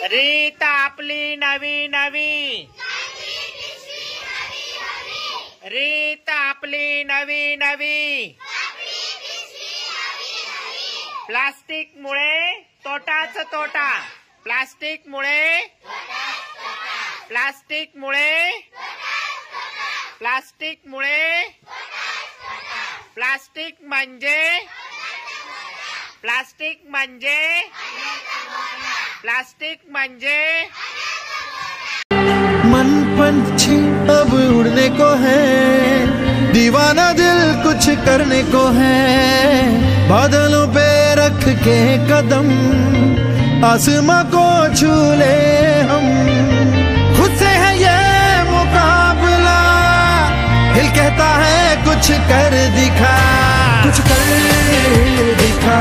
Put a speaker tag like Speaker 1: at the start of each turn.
Speaker 1: रीत आपली नवी नवी, रीत आपली नवी नवी। प्लास्टिक मुळे तोटाच तोटा, प्लास्टिक मुळे, प्लास्टिक मुळे, प्लास्टिक मुळे, प्लास्टिक म्हणजे, प्लास्टिक म्हणजे, प्लास्टिक म्हणजे।
Speaker 2: मन पंछी अब उड़ने को है, दीवाना दिल कुछ करने को है। बादलों पे रख के कदम आसमां को छू ले हम। खुद से है ये मुकाबला, दिल कहता है कुछ कर दिखा, कुछ कर दिखा।